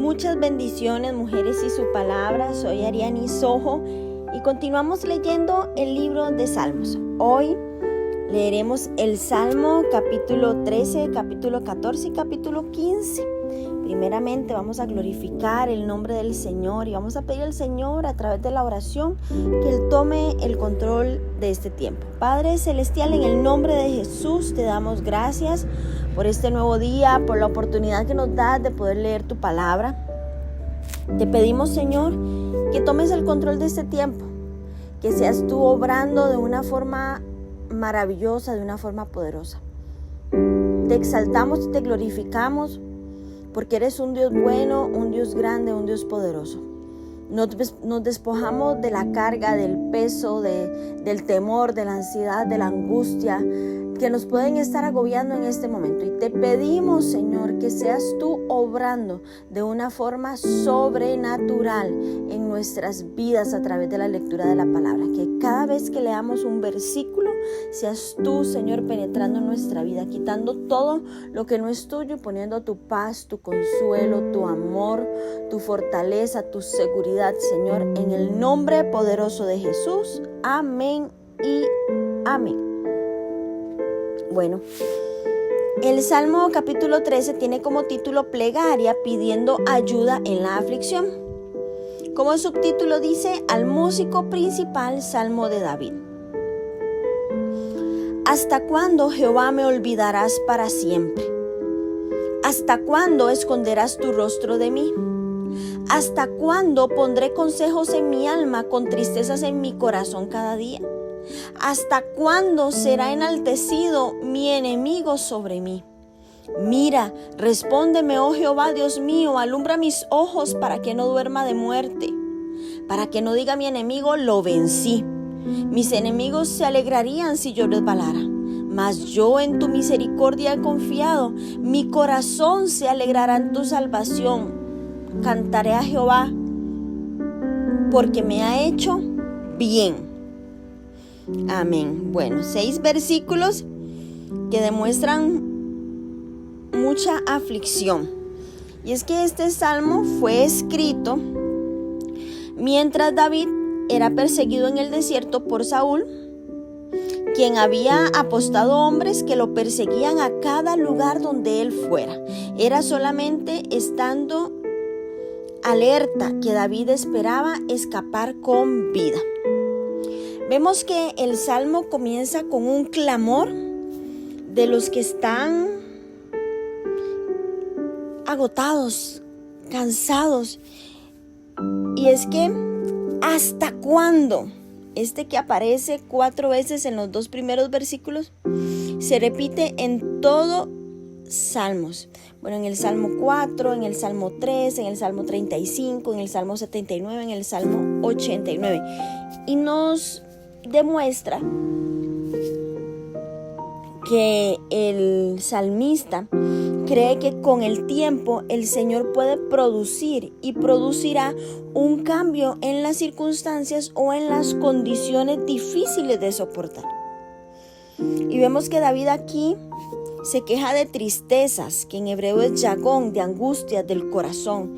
Muchas bendiciones, mujeres y su palabra. Soy Ariani Sojo y continuamos leyendo el libro de Salmos. Hoy leeremos el Salmo capítulo 13, capítulo 14 y capítulo 15. Primeramente vamos a glorificar el nombre del Señor y vamos a pedir al Señor a través de la oración que Él tome el control de este tiempo. Padre Celestial, en el nombre de Jesús te damos gracias por este nuevo día, por la oportunidad que nos das de poder leer tu palabra. Te pedimos, Señor, que tomes el control de este tiempo, que seas tú obrando de una forma maravillosa, de una forma poderosa. Te exaltamos y te glorificamos porque eres un Dios bueno, un Dios grande, un Dios poderoso. Nos despojamos de la carga, del peso, del temor, de la ansiedad, de la angustia que nos pueden estar agobiando en este momento. Y te pedimos, Señor, que seas tú obrando de una forma sobrenatural en nuestras vidas a través de la lectura de la palabra. Que cada vez que leamos un versículo, seas tú, Señor, penetrando en nuestra vida, quitando todo lo que no es tuyo y poniendo tu paz, tu consuelo, tu amor, tu fortaleza, tu seguridad, Señor, en el nombre poderoso de Jesús. Amén y amén. Bueno, el Salmo capítulo 13 tiene como título Plegaria pidiendo ayuda en la aflicción. Como subtítulo dice, al músico principal, Salmo de David. ¿Hasta cuándo, Jehová, me olvidarás para siempre? ¿Hasta cuándo esconderás tu rostro de mí? ¿Hasta cuándo pondré consejos en mi alma con tristezas en mi corazón cada día? ¿Hasta cuándo será enaltecido mi enemigo sobre mí? Mira, respóndeme, oh Jehová, Dios mío, alumbra mis ojos para que no duerma de muerte, para que no diga mi enemigo, lo vencí. Mis enemigos se alegrarían si yo resbalara, mas yo en tu misericordia he confiado. Mi corazón se alegrará en tu salvación. Cantaré a Jehová porque me ha hecho bien. Amén. Bueno, 6 versículos que demuestran mucha aflicción. Y es que este salmo fue escrito mientras David era perseguido en el desierto por Saúl, quien había apostado hombres que lo perseguían a cada lugar donde él fuera. Era solamente estando alerta que David esperaba escapar con vida. Vemos que el salmo comienza con un clamor de los que están agotados, cansados. Y es que, ¿hasta cuándo? Este que aparece 4 veces en los 2 primeros versículos, se repite en todo Salmos. Bueno, en el Salmo 4, en el Salmo 3, en el Salmo 35, en el Salmo 79, en el Salmo 89. Y nos demuestra que el salmista cree que con el tiempo el Señor puede producir y producirá un cambio en las circunstancias o en las condiciones difíciles de soportar. Y vemos que David aquí se queja de tristezas, que en hebreo es yagón, de angustias del corazón,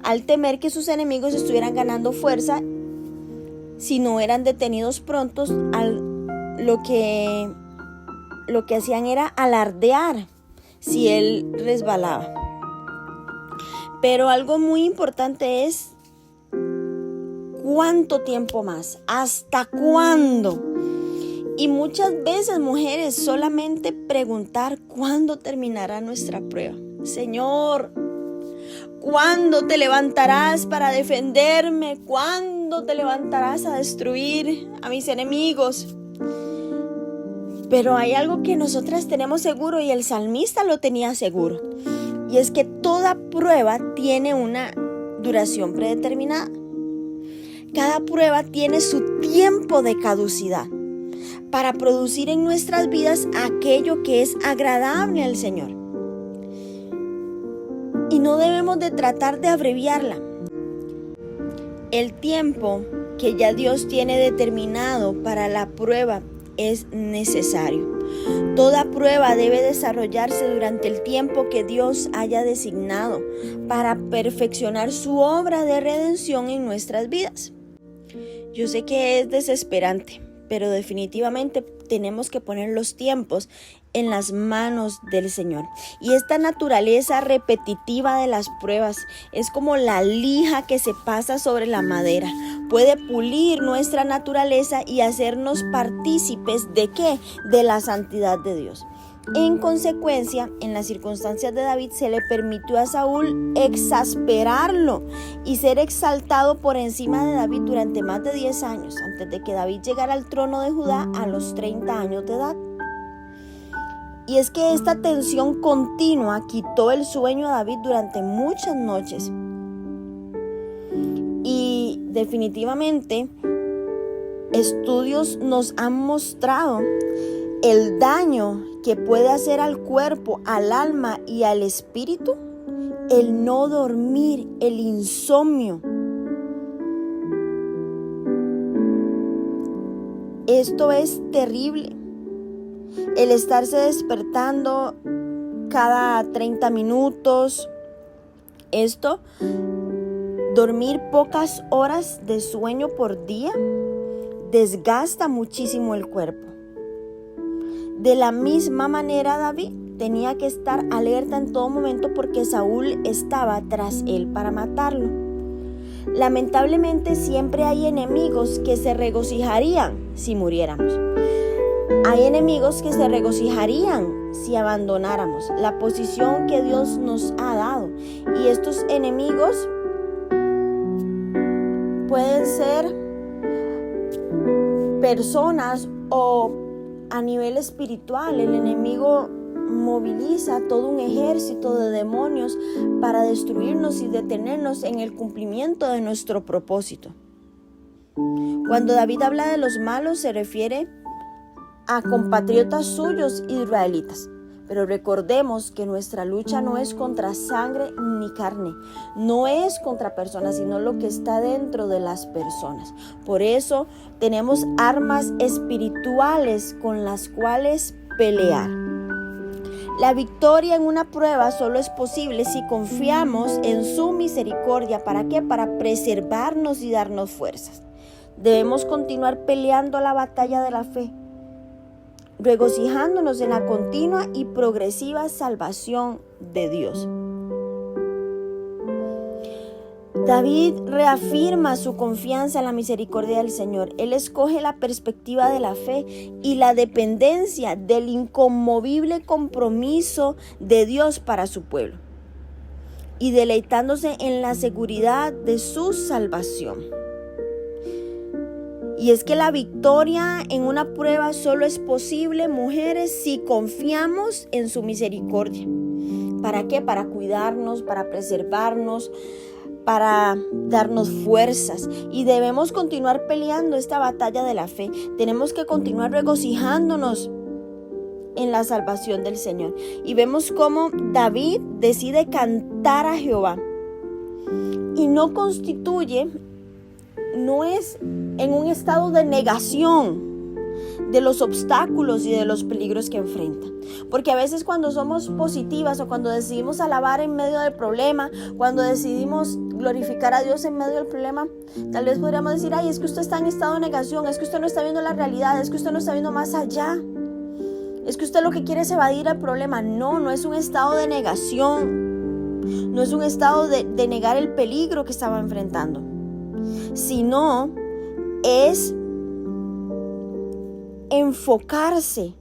al temer que sus enemigos estuvieran ganando fuerza si no eran detenidos prontos. Lo que hacían era alardear si él resbalaba. Pero algo muy importante es ¿cuánto tiempo más? ¿Hasta cuándo? Y muchas veces, mujeres, solamente preguntar ¿cuándo terminará nuestra prueba? Señor, ¿cuándo te levantarás para defenderme? ¿Cuándo te levantarás a destruir a mis enemigos? Pero hay algo que nosotras tenemos seguro y el salmista lo tenía seguro. Y es que toda prueba tiene una duración predeterminada. Cada prueba tiene su tiempo de caducidad para producir en nuestras vidas aquello que es agradable al Señor. Y no debemos de tratar de abreviarla. El tiempo que ya Dios tiene determinado para la prueba es necesario. Toda prueba debe desarrollarse durante el tiempo que Dios haya designado para perfeccionar su obra de redención en nuestras vidas. Yo sé que es desesperante, pero definitivamente tenemos que poner los tiempos en las manos del Señor. Y esta naturaleza repetitiva de las pruebas es como la lija que se pasa sobre la madera. Puede pulir nuestra naturaleza y hacernos partícipes ¿de qué? De la santidad de Dios. En consecuencia, en las circunstancias de David se le permitió a Saúl exasperarlo y ser exaltado por encima de David durante más de 10 años, antes de que David llegara al trono de Judá a los 30 años de edad. Y es que esta tensión continua quitó el sueño a David durante muchas noches. Y definitivamente, estudios nos han mostrado el daño que puede hacer al cuerpo, al alma y al espíritu, el no dormir, el insomnio. Esto es terrible. El estarse despertando cada 30 minutos. Dormir pocas horas de sueño por día desgasta muchísimo el cuerpo. De la misma manera, David tenía que estar alerta en todo momento porque Saúl estaba tras él para matarlo. Lamentablemente siempre hay enemigos que se regocijarían si muriéramos. Hay enemigos que se regocijarían si abandonáramos la posición que Dios nos ha dado. Y estos enemigos pueden ser personas o a nivel espiritual. El enemigo moviliza todo un ejército de demonios para destruirnos y detenernos en el cumplimiento de nuestro propósito. Cuando David habla de los malos, se refiere a compatriotas suyos israelitas. Pero recordemos que nuestra lucha no es contra sangre ni carne, no es contra personas, sino lo que está dentro de las personas. Por eso tenemos armas espirituales con las cuales pelear. La victoria en una prueba solo es posible si confiamos en su misericordia. ¿Para qué? Para preservarnos y darnos fuerzas. Debemos continuar peleando la batalla de la fe, regocijándonos en la continua y progresiva salvación de Dios. David reafirma su confianza en la misericordia del Señor. Él escoge la perspectiva de la fe y la dependencia del inconmovible compromiso de Dios para su pueblo, y deleitándose en la seguridad de su salvación. Y es que la victoria en una prueba solo es posible, mujeres, si confiamos en su misericordia. ¿Para qué? Para cuidarnos, para preservarnos, para darnos fuerzas. Y debemos continuar peleando esta batalla de la fe. Tenemos que continuar regocijándonos en la salvación del Señor. Y vemos cómo David decide cantar a Jehová. Y no es en un estado de negación de los obstáculos y de los peligros que enfrenta. Porque a veces cuando somos positivas o cuando decidimos alabar en medio del problema, cuando decidimos glorificar a Dios en medio del problema, tal vez podríamos decir, ay, es que usted está en estado de negación, es que usted no está viendo la realidad, es que usted no está viendo más allá, es que usted lo que quiere es evadir el problema. No es un estado de negación, no es un estado de negar el peligro que estaba enfrentando, sino es enfocarse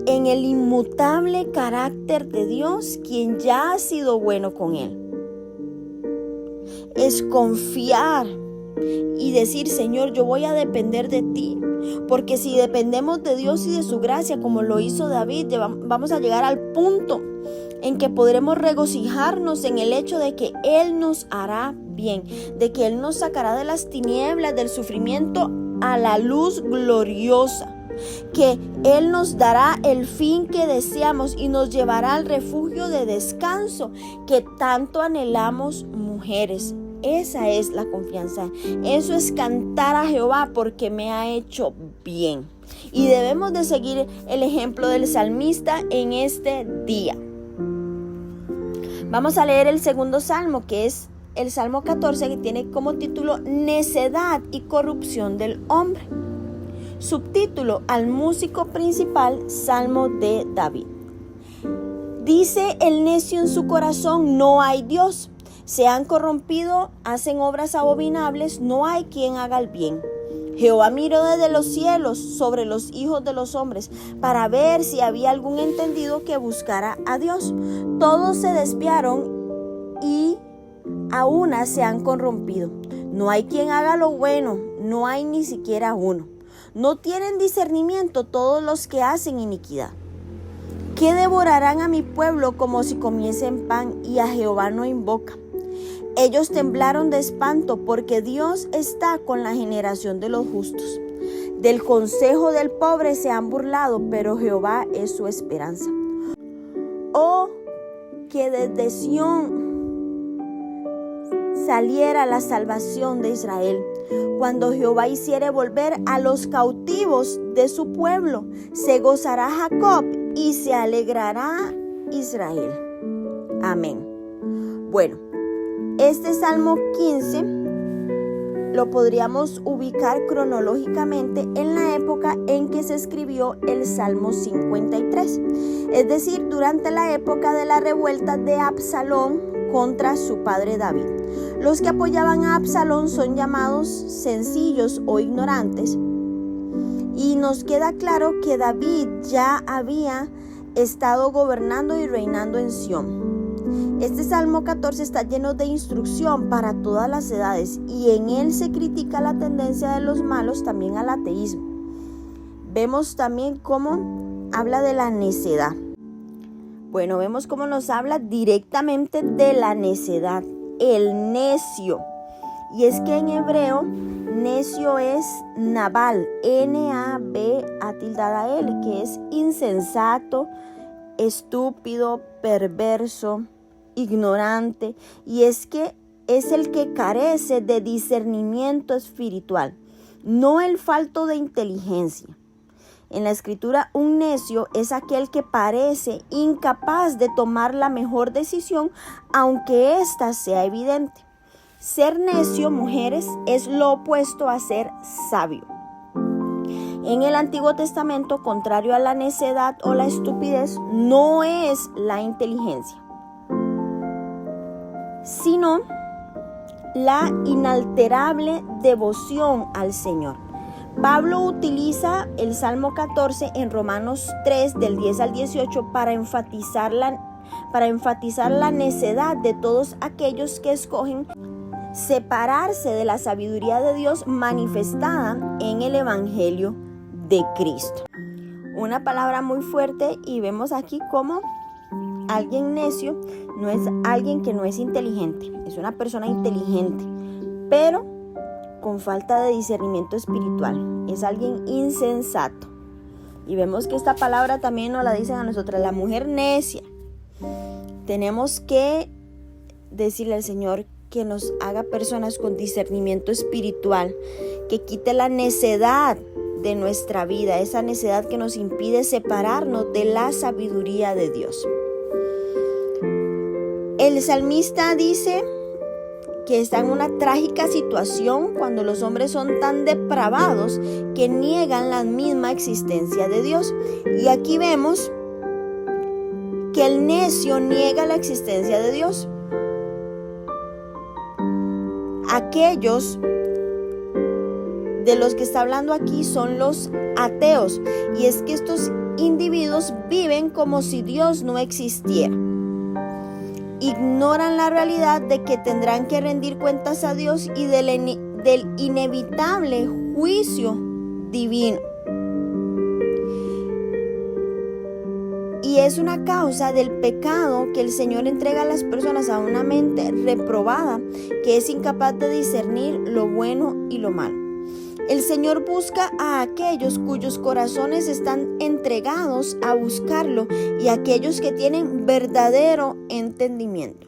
en el inmutable carácter de Dios, quien ya ha sido bueno con él. Es confiar y decir, Señor, yo voy a depender de ti, porque si dependemos de Dios y de su gracia, como lo hizo David, vamos a llegar al punto en que podremos regocijarnos en el hecho de que Él nos hará bien, de que Él nos sacará de las tinieblas del sufrimiento a la luz gloriosa, que Él nos dará el fin que deseamos y nos llevará al refugio de descanso que tanto anhelamos, mujeres. Esa es la confianza. Eso es cantar a Jehová porque me ha hecho bien. Y debemos de seguir el ejemplo del salmista en este día. Vamos a leer el segundo salmo, que es el Salmo 14, que tiene como título Necedad y corrupción del hombre. Subtítulo: al músico principal, Salmo de David. Dice el necio en su corazón: no hay Dios. Se han corrompido, hacen obras abominables, no hay quien haga el bien. Jehová miró desde los cielos sobre los hijos de los hombres para ver si había algún entendido que buscara a Dios. Todos se desviaron y a una se han corrompido. No hay quien haga lo bueno, no hay ni siquiera uno. No tienen discernimiento todos los que hacen iniquidad. ¿Qué devorarán a mi pueblo como si comiesen pan, y a Jehová no invocan? Ellos temblaron de espanto porque Dios está con la generación de los justos. Del consejo del pobre se han burlado, pero Jehová es su esperanza. Oh, que desde Sión saliera la salvación de Israel, cuando Jehová hiciere volver a los cautivos de su pueblo. Se gozará Jacob y se alegrará Israel. Amén. Bueno, este Salmo 15 lo podríamos ubicar cronológicamente en la época en que se escribió el Salmo 53, es decir, durante la época de la revuelta de Absalón contra su padre David. Los que apoyaban a Absalón son llamados sencillos o ignorantes, y nos queda claro que David ya había estado gobernando y reinando en Sión. Este Salmo 14 está lleno de instrucción para todas las edades, y en él se critica la tendencia de los malos también al ateísmo. Vemos también cómo habla de la necedad. Bueno, vemos cómo nos habla directamente de la necedad, el necio. Y es que en hebreo, necio es Nabal, N-A-B-A-L, que es insensato, estúpido, perverso, ignorante, y es que es el que carece de discernimiento espiritual, no el falto de inteligencia. En la escritura, un necio es aquel que parece incapaz de tomar la mejor decisión, aunque ésta sea evidente. Ser necio, mujeres, es lo opuesto a ser sabio. En el Antiguo Testamento, contrario a la necedad o la estupidez, no es la inteligencia, sino la inalterable devoción al Señor. Pablo utiliza el Salmo 14 en Romanos 3, del 10 al 18, para enfatizar la necedad de todos aquellos que escogen separarse de la sabiduría de Dios manifestada en el Evangelio de Cristo. Una palabra muy fuerte, y vemos aquí cómo alguien necio no es alguien que no es inteligente, es una persona inteligente, pero con falta de discernimiento espiritual, es alguien insensato. Y vemos que esta palabra también nos la dicen a nosotras, la mujer necia. Tenemos que decirle al Señor que nos haga personas con discernimiento espiritual, que quite la necedad de nuestra vida, esa necedad que nos impide separarnos de la sabiduría de Dios. El salmista dice que está en una trágica situación cuando los hombres son tan depravados que niegan la misma existencia de Dios. Y aquí vemos que el necio niega la existencia de Dios. Aquellos de los que está hablando aquí son los ateos, y es que estos individuos viven como si Dios no existiera. Ignoran la realidad de que tendrán que rendir cuentas a Dios y del inevitable juicio divino. Y es una causa del pecado que el Señor entrega a las personas a una mente reprobada que es incapaz de discernir lo bueno y lo malo. El Señor busca a aquellos cuyos corazones están entregados a buscarlo y a aquellos que tienen verdadero entendimiento.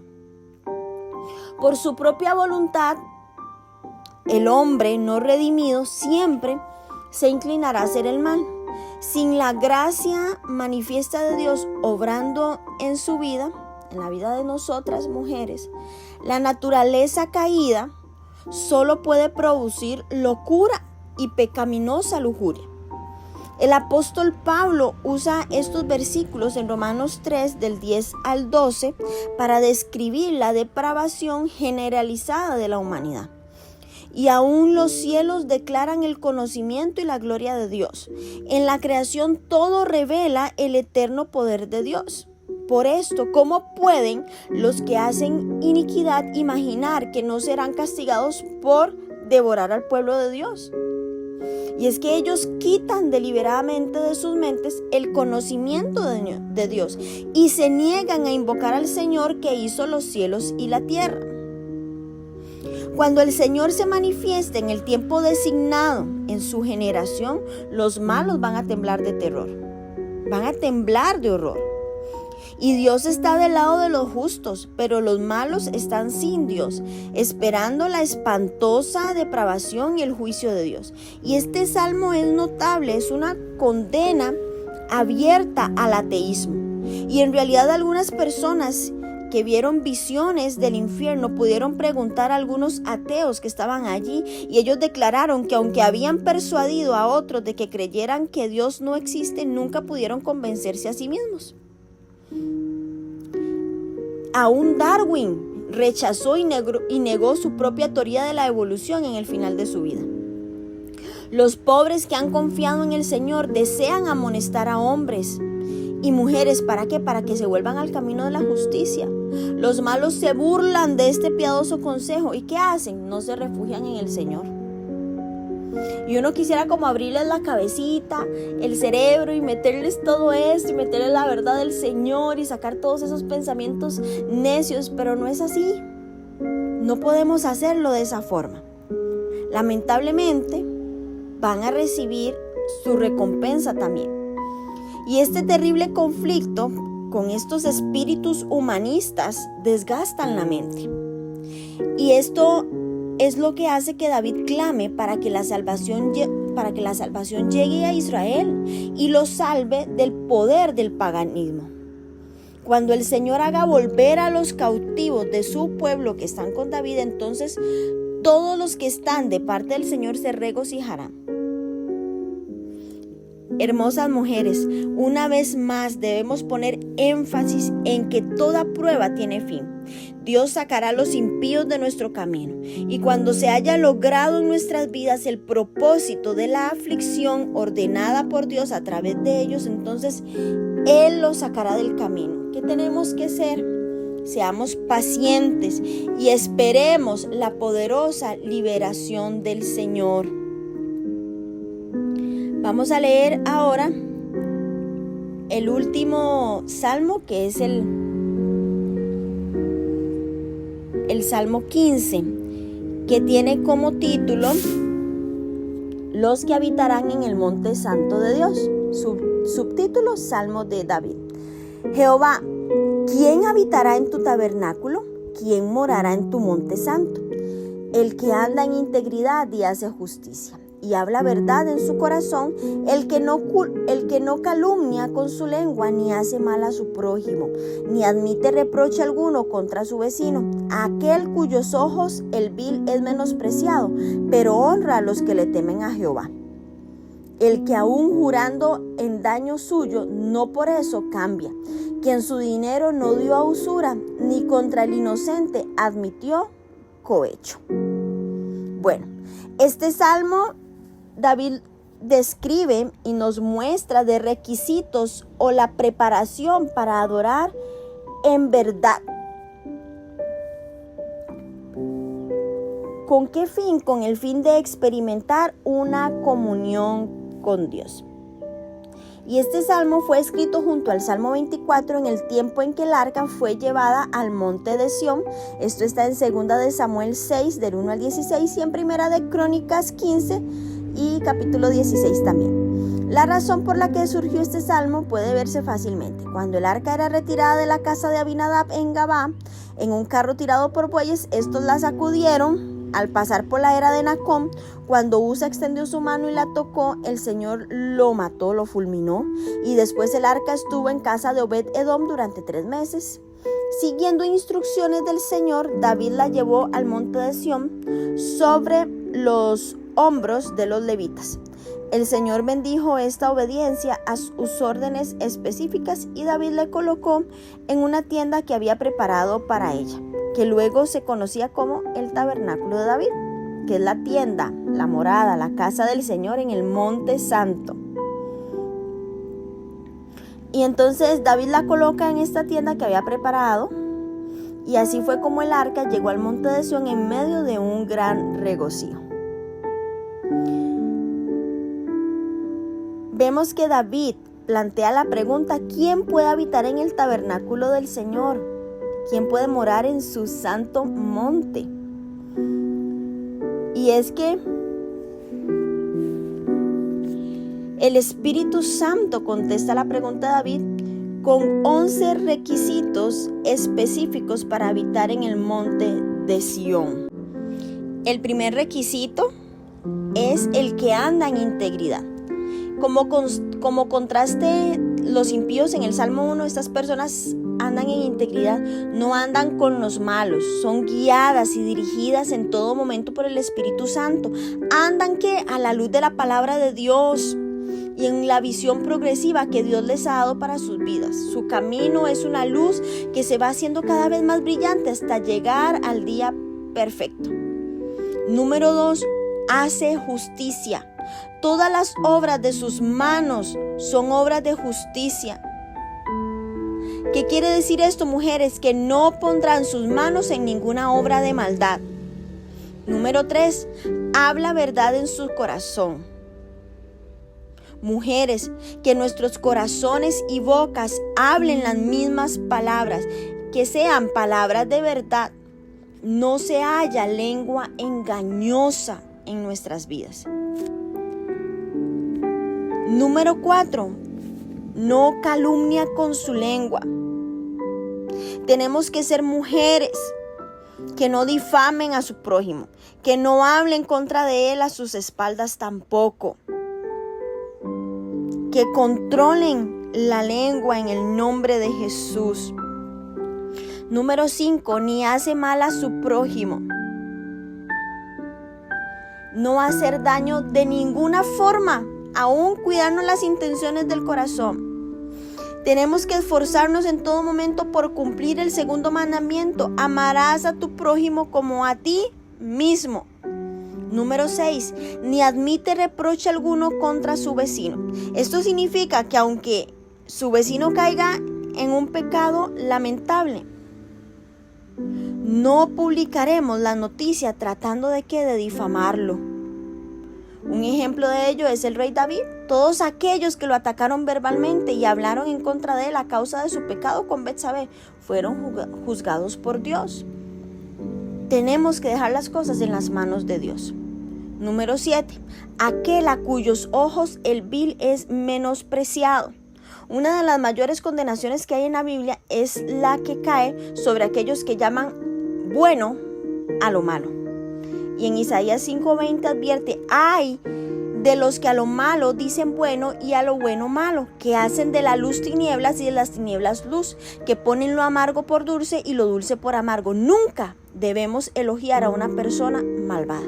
Por su propia voluntad, el hombre no redimido siempre se inclinará a hacer el mal. Sin la gracia manifiesta de Dios obrando en su vida, en la vida de nosotras mujeres, la naturaleza caída solo puede producir locura y pecaminosa lujuria. El apóstol Pablo usa estos versículos en Romanos 3 del 10 al 12 para describir la depravación generalizada de la humanidad. Y aún los cielos declaran el conocimiento y la gloria de Dios. En la creación todo revela el eterno poder de Dios. Por esto, ¿cómo pueden los que hacen iniquidad imaginar que no serán castigados por devorar al pueblo de Dios? Y es que ellos quitan deliberadamente de sus mentes el conocimiento de Dios y se niegan a invocar al Señor que hizo los cielos y la tierra. Cuando el Señor se manifieste en el tiempo designado en su generación, los malos van a temblar de terror, van a temblar de horror. Y Dios está del lado de los justos, pero los malos están sin Dios, esperando la espantosa depravación y el juicio de Dios. Y este salmo es notable, es una condena abierta al ateísmo. Y en realidad algunas personas que vieron visiones del infierno pudieron preguntar a algunos ateos que estaban allí, y ellos declararon que aunque habían persuadido a otros de que creyeran que Dios no existe, nunca pudieron convencerse a sí mismos. Aún Darwin rechazó y negó su propia teoría de la evolución en el final de su vida. Los pobres que han confiado en el Señor desean amonestar a hombres y mujeres. ¿Para qué? Para que se vuelvan al camino de la justicia. Los malos se burlan de este piadoso consejo. ¿Y qué hacen? No se refugian en el Señor. Y uno quisiera como abrirles la cabecita, el cerebro, y meterles todo esto y meterles la verdad del Señor y sacar todos esos pensamientos necios, pero no es así. No podemos hacerlo de esa forma. Lamentablemente van a recibir su recompensa también. Y este terrible conflicto con estos espíritus humanistas desgastan la mente. Y esto es lo que hace que David clame para que la salvación llegue a Israel y lo salve del poder del paganismo. Cuando el Señor haga volver a los cautivos de su pueblo que están con David, entonces todos los que están de parte del Señor se regocijarán. Hermosas mujeres, una vez más debemos poner énfasis en que toda prueba tiene fin. Dios sacará a los impíos de nuestro camino, y cuando se haya logrado en nuestras vidas el propósito de la aflicción ordenada por Dios a través de ellos, entonces Él los sacará del camino. ¿Qué tenemos que hacer? Seamos pacientes y esperemos la poderosa liberación del Señor. Vamos a leer ahora el último salmo, que es el Salmo 15, que tiene como título Los que habitarán en el monte santo de Dios. Subtítulo: Salmo de David. Jehová, ¿quién habitará en tu tabernáculo? ¿Quién morará en tu monte santo? El que anda en integridad y hace justicia y habla verdad en su corazón, el que no calumnia con su lengua, ni hace mal a su prójimo, ni admite reproche alguno contra su vecino, aquel cuyos ojos el vil es menospreciado, pero honra a los que le temen a Jehová. El que aún jurando en daño suyo, no por eso cambia, que en su dinero no dio a usura, ni contra el inocente admitió cohecho. Bueno, este salmo David describe y nos muestra de requisitos o la preparación para adorar en verdad. ¿Con qué fin? Con el fin de experimentar una comunión con Dios. Y este salmo fue escrito junto al Salmo 24 en el tiempo en que el arca fue llevada al monte de Sión. Esto está en 2 de Samuel 6, del 1 al 16, y en 1 de Crónicas 15 y capítulo 16 también. La razón por la que surgió este salmo puede verse fácilmente. Cuando el arca era retirada de la casa de Abinadab en Gabá, en un carro tirado por bueyes, estos la sacudieron Al pasar por la era de Nacón, cuando Usa extendió su mano y la tocó, el Señor lo mató, lo fulminó. Y después el arca estuvo en casa de Obed-Edom durante 3 meses. Siguiendo instrucciones del Señor, David la llevó al monte de Sión sobre los hombros de los levitas. El Señor bendijo esta obediencia a sus órdenes específicas y David le colocó en una tienda que había preparado para ella, que luego se conocía como el tabernáculo de David, que es la tienda, la morada, la casa del Señor en el monte santo. Y entonces David la coloca en esta tienda que había preparado, y así fue como el arca llegó al monte de Sión en medio de un gran regocijo. Vemos que David plantea la pregunta: ¿quién puede habitar en el tabernáculo del Señor? ¿Quién puede morar en su santo monte? Y es que el Espíritu Santo contesta la pregunta de David con 11 requisitos específicos para habitar en el monte de Sión. El primer requisito es el que anda en integridad. Como contraste, los impíos en el Salmo 1, estas personas andan en integridad, no andan con los malos, son guiadas y dirigidas en todo momento por el Espíritu Santo. Andan a la luz de la palabra de Dios y en la visión progresiva que Dios les ha dado para sus vidas. Su camino es una luz que se va haciendo cada vez más brillante hasta llegar al día perfecto. Número 2, hace justicia. Todas las obras de sus manos son obras de justicia. ¿Qué quiere decir esto, mujeres? Que no pondrán sus manos en ninguna obra de maldad. Número 3, habla verdad en su corazón. Mujeres, que nuestros corazones y bocas hablen las mismas palabras, que sean palabras de verdad. No se haya lengua engañosa en nuestras vidas. Número 4, no calumnia con su lengua. Tenemos que ser mujeres que no difamen a su prójimo, que no hablen contra de él a sus espaldas tampoco, que controlen la lengua en el nombre de Jesús. Número 5, ni hace mal a su prójimo. No hacer daño de ninguna forma, aún cuidarnos las intenciones del corazón. Tenemos que esforzarnos en todo momento por cumplir el segundo mandamiento: amarás a tu prójimo como a ti mismo. Número 6, ni admite reproche alguno contra su vecino. Esto significa que aunque su vecino caiga en un pecado lamentable, no publicaremos la noticia tratando de difamarlo. Un ejemplo de ello es el rey David. Todos aquellos que lo atacaron verbalmente y hablaron en contra de él a causa de su pecado con Betsabé fueron juzgados por Dios. Tenemos que dejar las cosas en las manos de Dios. Número 7, aquel a cuyos ojos el vil es menospreciado. Una de las mayores condenaciones que hay en la Biblia es la que cae sobre aquellos que llaman bueno a lo malo. Y en Isaías 5:20 advierte: ay de los que a lo malo dicen bueno y a lo bueno malo, que hacen de la luz tinieblas y de las tinieblas luz, que ponen lo amargo por dulce y lo dulce por amargo. Nunca debemos elogiar a una persona malvada.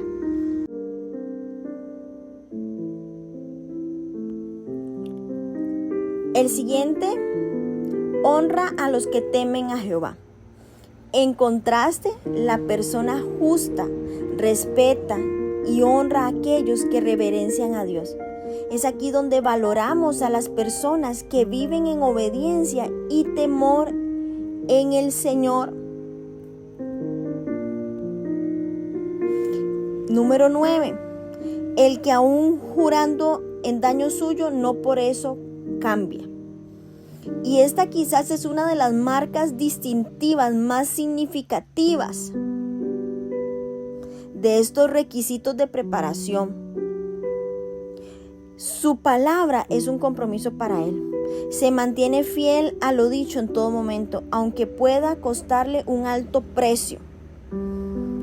El siguiente, honra a los que temen a Jehová. En contraste, la persona justa respeta y honra a aquellos que reverencian a Dios. Es aquí donde valoramos a las personas que viven en obediencia y temor en el Señor. Número 9. El que aún jurando en daño suyo, no por eso cambia. Y esta quizás es una de las marcas distintivas más significativas de estos requisitos de preparación. Su palabra es un compromiso para él. Se mantiene fiel a lo dicho en todo momento, aunque pueda costarle un alto precio.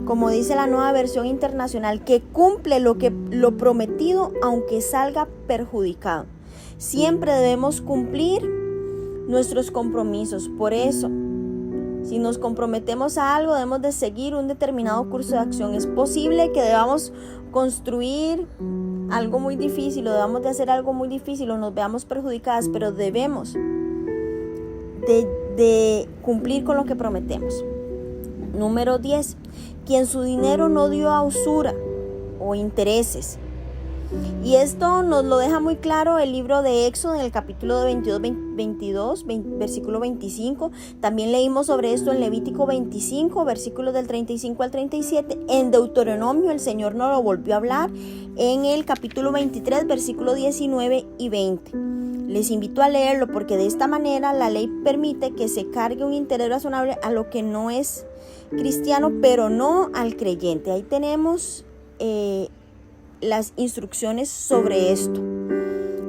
como dice la Nueva Versión Internacional, que cumple lo prometido aunque salga perjudicado. Siempre debemos cumplir nuestros compromisos. Por eso, si nos comprometemos a algo, debemos de seguir un determinado curso de acción. Es posible que debamos construir algo muy difícil o debamos de hacer algo muy difícil o nos veamos perjudicadas, pero debemos de cumplir con lo que prometemos. Número 10. Quien su dinero no dio a usura o intereses. Y esto nos lo deja muy claro el libro de Éxodo en el capítulo 22, versículo 25. También leímos sobre esto en Levítico 25, versículos del 35 al 37. En Deuteronomio el Señor nos lo volvió a hablar en el capítulo 23, versículo 19 y 20. Les invito a leerlo porque de esta manera la ley permite que se cargue un interés razonable a lo que no es cristiano, pero no al creyente. Ahí tenemos las instrucciones sobre esto.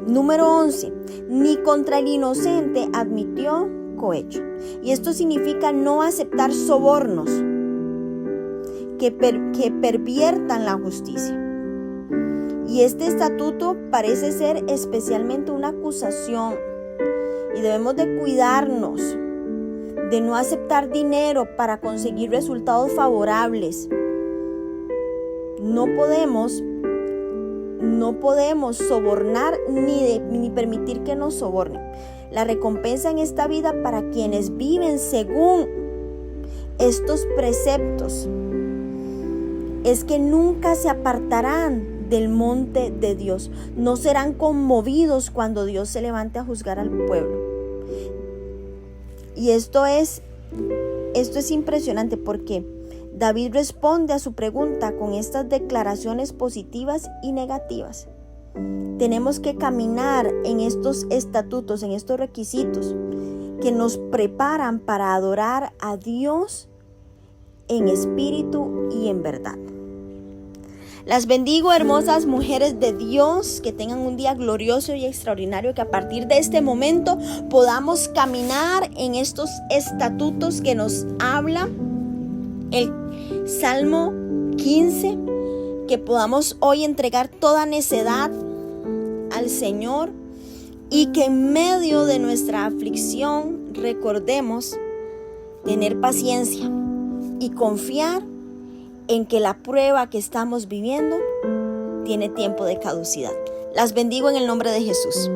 Número 11. Ni contra el inocente admitió cohecho. Y esto significa no aceptar sobornos que perviertan la justicia. Y este estatuto parece ser especialmente una acusación. Y debemos de cuidarnos de no aceptar dinero para conseguir resultados favorables. No podemos sobornar ni permitir que nos sobornen. La recompensa en esta vida para quienes viven según estos preceptos es que nunca se apartarán del monte de Dios. No serán conmovidos cuando Dios se levante a juzgar al pueblo. Y esto es impresionante porque David responde a su pregunta con estas declaraciones positivas y negativas. Tenemos que caminar en estos estatutos, en estos requisitos que nos preparan para adorar a Dios en espíritu y en verdad. Las bendigo, hermosas mujeres de Dios, que tengan un día glorioso y extraordinario, que a partir de este momento podamos caminar en estos estatutos que nos habla el Salmo 15, que podamos hoy entregar toda necedad al Señor y que en medio de nuestra aflicción recordemos tener paciencia y confiar en que la prueba que estamos viviendo tiene tiempo de caducidad. Las bendigo en el nombre de Jesús.